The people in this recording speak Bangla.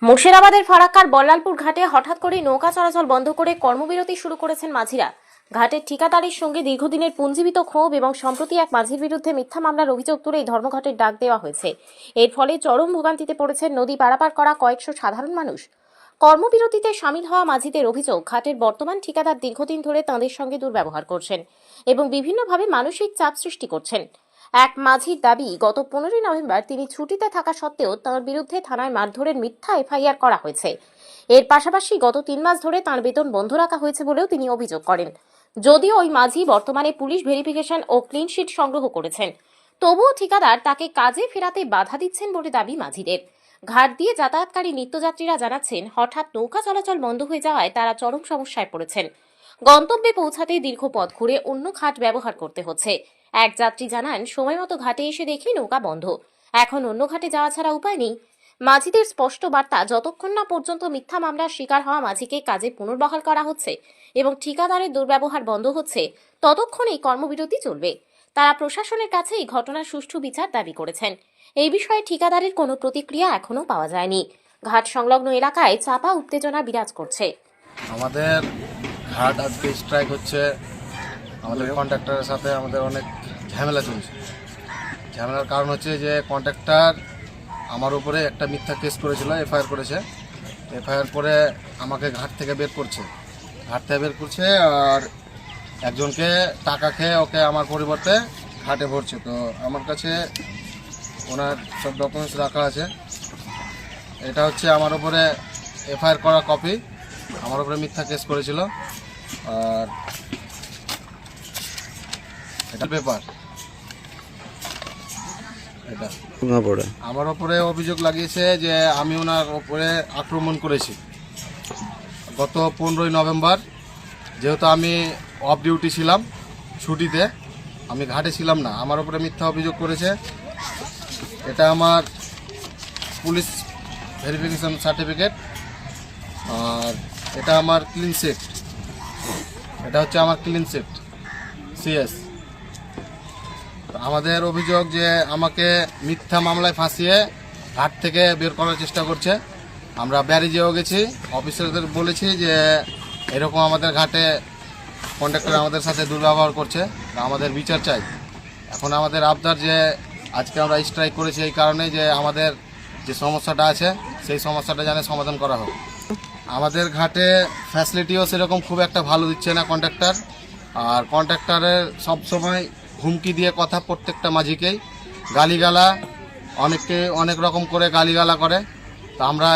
মুর্শিদাবাদের ফারাক্কার বল্লালপুর ঘাটে হঠাৎ করে নৌকা চলাচল বন্ধ করে কর্মবিরতি শুরু করেছেন মাঝিরা। ঘাটের ঠিকাদারের সঙ্গে দীর্ঘদিনের পুঞ্জীবিত ক্ষোভ এবং সম্প্রতি এক মাঝির বিরুদ্ধে মিথ্যা মামলার অভিযোগ তুলেই ধর্মঘটের ডাক দেওয়া হয়েছে। এর ফলে চরম ভোগান্তিতে পড়েছেন নদী পারাপার করা কয়েকশো সাধারণ মানুষ। কর্মবিরতিতে সামিল হওয়া মাঝিদের অভিযোগ, ঘাটের বর্তমান ঠিকাদার দীর্ঘদিন ধরে তাঁদের সঙ্গে দুর্ব্যবহার করছেন এবং বিভিন্নভাবে মানসিক চাপ সৃষ্টি করছেন। এক মাঝির দাবি, গত 15 নভেম্বর তিনি ছুটিতে থাকা সত্ত্বেও তাঁর বিরুদ্ধে থানায় মারধরের মিথ্যা এফআইআর করা হয়েছে। এর পাশাপাশি গত 3 মাস ধরে তাঁর বেতন বন্ধ রাখা হয়েছে বলেও তিনি অভিযোগ করেন। যদিও ওই মাঝি বর্তমানে পুলিশ ভেরিফিকেশন ও ক্লিনশিট সংগ্রহ করেছেন, তবুও ঠিকাদার তাকে কাজে ফেরাতে বাধা দিচ্ছেন বলে দাবি মাঝিদের। ঘাট দিয়ে যাতায়াতকারী নিত্যযাত্রীরা জানাচ্ছেন, হঠাৎ নৌকা চলাচল বন্ধ হয়ে যাওয়ায় তারা চরম সমস্যায় পড়েছেন। গন্তব্যে পৌঁছাতে দীর্ঘ পথ ঘুরে অন্য ঘাট ব্যবহার করতে হচ্ছে। এক যাত্রী জানান, সময় মতো ঘাটে এসে দেখি নৌকা বন্ধ, এখন অন্য ঘাটে যাওয়া ছাড়া উপায় নেই। মাঝিদের স্পষ্ট বার্তা, যতক্ষণ না পর্যন্ত মিথ্যা মামলার শিকার হওয়া মাঝিকে কাজে পুনর্বহাল করা হচ্ছে এবং ঠিকাদারের দুর্ব্যবহার বন্ধ হচ্ছে, ততক্ষণ এই কর্মবিরতি চলবে। তারা প্রশাসনের কাছে এই ঘটনার সুষ্ঠু বিচার দাবি করেছেন। এই বিষয়ে ঠিকাদারের কোনো প্রতিক্রিয়া এখনো পাওয়া যায়নি। ঘাট সংলগ্ন এলাকায় চাপা উত্তেজনা বিরাজ করছে। আমাদের ঘাট আজকে স্ট্রাইক হচ্ছে, আমাদের কন্ট্রাক্টরের সাথে আমাদের অনেক ঝামেলা চলছে। ঝামেলার কারণ হচ্ছে যে কন্ট্রাক্টর আমার উপরে একটা মিথ্যা কেস করেছিল, এফআইআর করেছে। এফআইআর করে আমাকে ঘাট থেকে বের করছে, আর একজনকে টাকা খেয়ে ওকে আমার পরিবর্তে ঘাটে ভরছে। তো আমার কাছে ওনার সব ডকুমেন্টস রাখা আছে। এটা হচ্ছে আমার উপরে এফআইআর করা কপি, আমার উপরে মিথ্যা কেস করেছিল। আর এটা পেপার, এটা আমার উপরে অভিযোগ লাগিয়েছে যে আমি ওনার উপরে আক্রমণ করেছি গত 15 নভেম্বর। যেহেতু আমি অফ ডিউটি ছিলাম, ছুটিতে, আমি ঘাটে ছিলাম না, আমার উপরে মিথ্যা অভিযোগ করেছে। এটা আমার পুলিশ ভেরিফিকেশন সার্টিফিকেট, আর এটা আমার ক্লিন শিট, এটা হচ্ছে আমার ক্লিন শিট সিএস। আমাদের অভিযোগ যে আমাকে মিথ্যা মামলায় ফাঁসিয়ে ঘাট থেকে বের করার চেষ্টা করছে। আমরা ব্যারিজেও গেছি, অফিসারদের বলেছি যে এরকম আমাদের ঘাটে কন্ট্রাক্টর আমাদের সাথে দুর্ব্যবহার করছে, আমাদের বিচার চাই। এখন আমাদের আবদার যে আজকে আমরা স্ট্রাইক করেছি এই কারণে যে আমাদের যে সমস্যাটা আছে সেই সমস্যাটা যেন সমাধান করা হোক। আমাদের ঘাটে ফ্যাসিলিটিও সেরকম খুব একটা ভালো দিচ্ছে না কন্ট্রাক্টর, আর কন্ট্রাক্টরের সবসময় হুমকি দিয়ে কথা, প্রত্যেকটা মাঝিকেই গালিগালা, অনেককে অনেক রকম করে গালিগালা করে। তো আমরা